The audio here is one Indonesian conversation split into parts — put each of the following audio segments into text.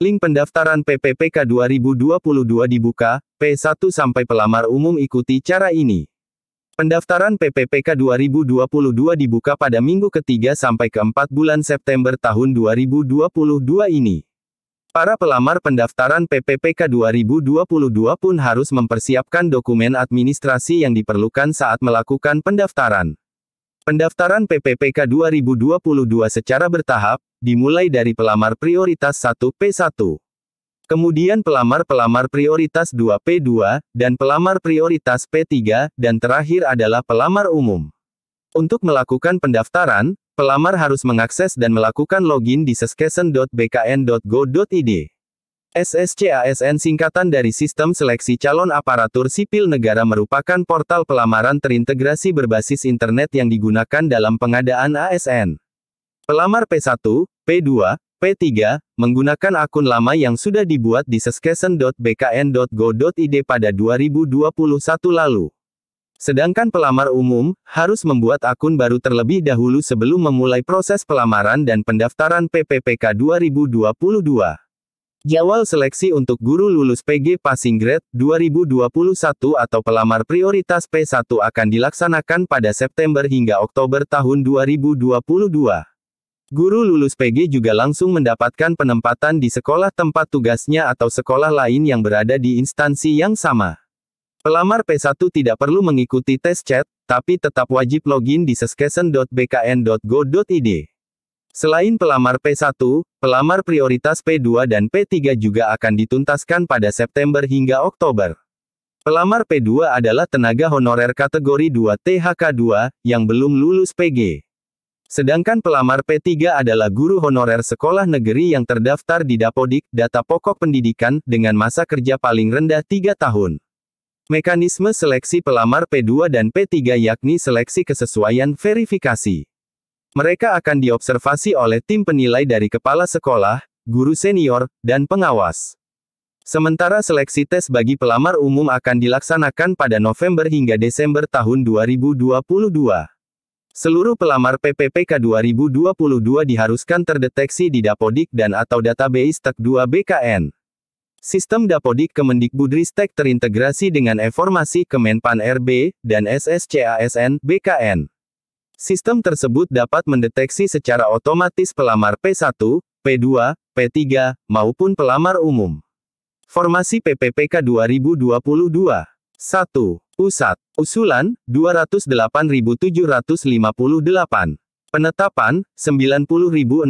Link pendaftaran PPPK 2022 dibuka, P1 sampai pelamar umum ikuti cara ini. Pendaftaran PPPK 2022 dibuka pada minggu ketiga sampai keempat bulan September tahun 2022 ini. Para pelamar pendaftaran PPPK 2022 pun harus mempersiapkan dokumen administrasi yang diperlukan saat melakukan pendaftaran. Pendaftaran PPPK 2022 secara bertahap, dimulai dari pelamar prioritas 1 P1. Kemudian pelamar-pelamar prioritas 2 P2, dan pelamar prioritas P3, dan terakhir adalah pelamar umum. Untuk melakukan pendaftaran, pelamar harus mengakses dan melakukan login di seskesen.bkn.go.id. SSCASN singkatan dari Sistem Seleksi Calon Aparatur Sipil Negara merupakan portal pelamaran terintegrasi berbasis internet yang digunakan dalam pengadaan ASN. Pelamar P1, P2, P3, menggunakan akun lama yang sudah dibuat di seskesen.bkn.go.id pada 2021 lalu. Sedangkan pelamar umum, harus membuat akun baru terlebih dahulu sebelum memulai proses pelamaran dan pendaftaran PPPK 2022. Jadwal seleksi untuk guru lulus PG Passing Grade 2021 atau pelamar prioritas P1 akan dilaksanakan pada September hingga Oktober tahun 2022. Guru lulus PG juga langsung mendapatkan penempatan di sekolah tempat tugasnya atau sekolah lain yang berada di instansi yang sama. Pelamar P1 tidak perlu mengikuti tes CET, tapi tetap wajib login di seskesen.bkn.go.id. Selain pelamar P1, pelamar prioritas P2 dan P3 juga akan dituntaskan pada September hingga Oktober. Pelamar P2 adalah tenaga honorer kategori 2 THK2, yang belum lulus PG. Sedangkan pelamar P3 adalah guru honorer sekolah negeri yang terdaftar di Dapodik, Data Pokok Pendidikan, dengan masa kerja paling rendah 3 tahun. Mekanisme seleksi pelamar P2 dan P3 yakni seleksi kesesuaian verifikasi. Mereka akan diobservasi oleh tim penilai dari kepala sekolah, guru senior, dan pengawas. Sementara seleksi tes bagi pelamar umum akan dilaksanakan pada November hingga Desember tahun 2022. Seluruh pelamar PPPK 2022 diharuskan terdeteksi di Dapodik dan atau database TEK2 BKN. Sistem Dapodik Kemendikbudristek terintegrasi dengan informasi Kemenpan RB, dan SSCASN BKN. Sistem tersebut dapat mendeteksi secara otomatis pelamar P1, P2, P3, maupun pelamar umum. Formasi PPPK 2022. 1. Pusat. Usulan, 208.758. Penetapan, 90.690.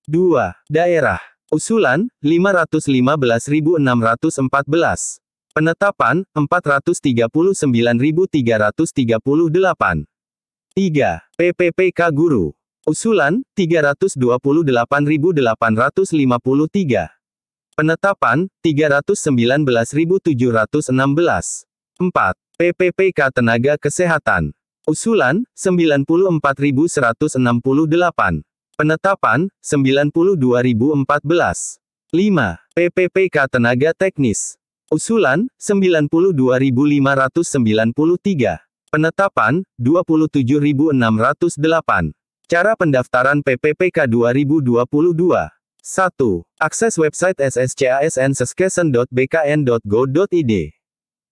2. Daerah. Usulan, 515.614. Penetapan, 439.338. 3. PPPK Guru. Usulan, 328.853. Penetapan, 319.716. 4. PPPK Tenaga Kesehatan. Usulan, 94.168. Penetapan, 92.014. 5. PPPK Tenaga Teknis. Usulan, 92.593. Penetapan, 27.608. Cara pendaftaran PPPK 2022. 1. Akses website SSCASN seskesen.bkn.go.id.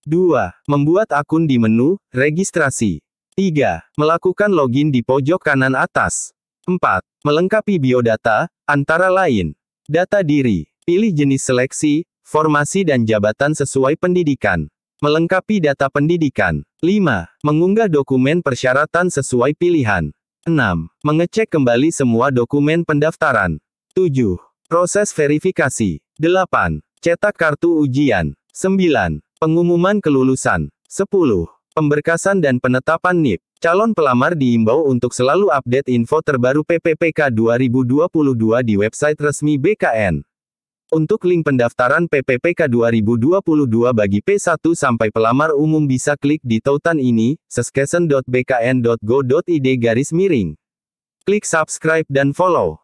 2. Membuat akun di menu registrasi. 3. Melakukan login di pojok kanan atas. 4. Melengkapi biodata, antara lain data diri, pilih jenis seleksi, formasi dan jabatan sesuai pendidikan. Melengkapi data pendidikan. 5. Mengunggah dokumen persyaratan sesuai pilihan. 6. Mengecek kembali semua dokumen pendaftaran. 7. Proses verifikasi. 8. Cetak kartu ujian. 9. Pengumuman kelulusan. 10. Pemberkasan dan penetapan NIP. Calon pelamar diimbau untuk selalu update info terbaru PPPK 2022 di website resmi BKN. Untuk link pendaftaran PPPK 2022 bagi P1 sampai pelamar umum bisa klik di tautan ini, seskesen.bkn.go.id/. Klik subscribe dan follow.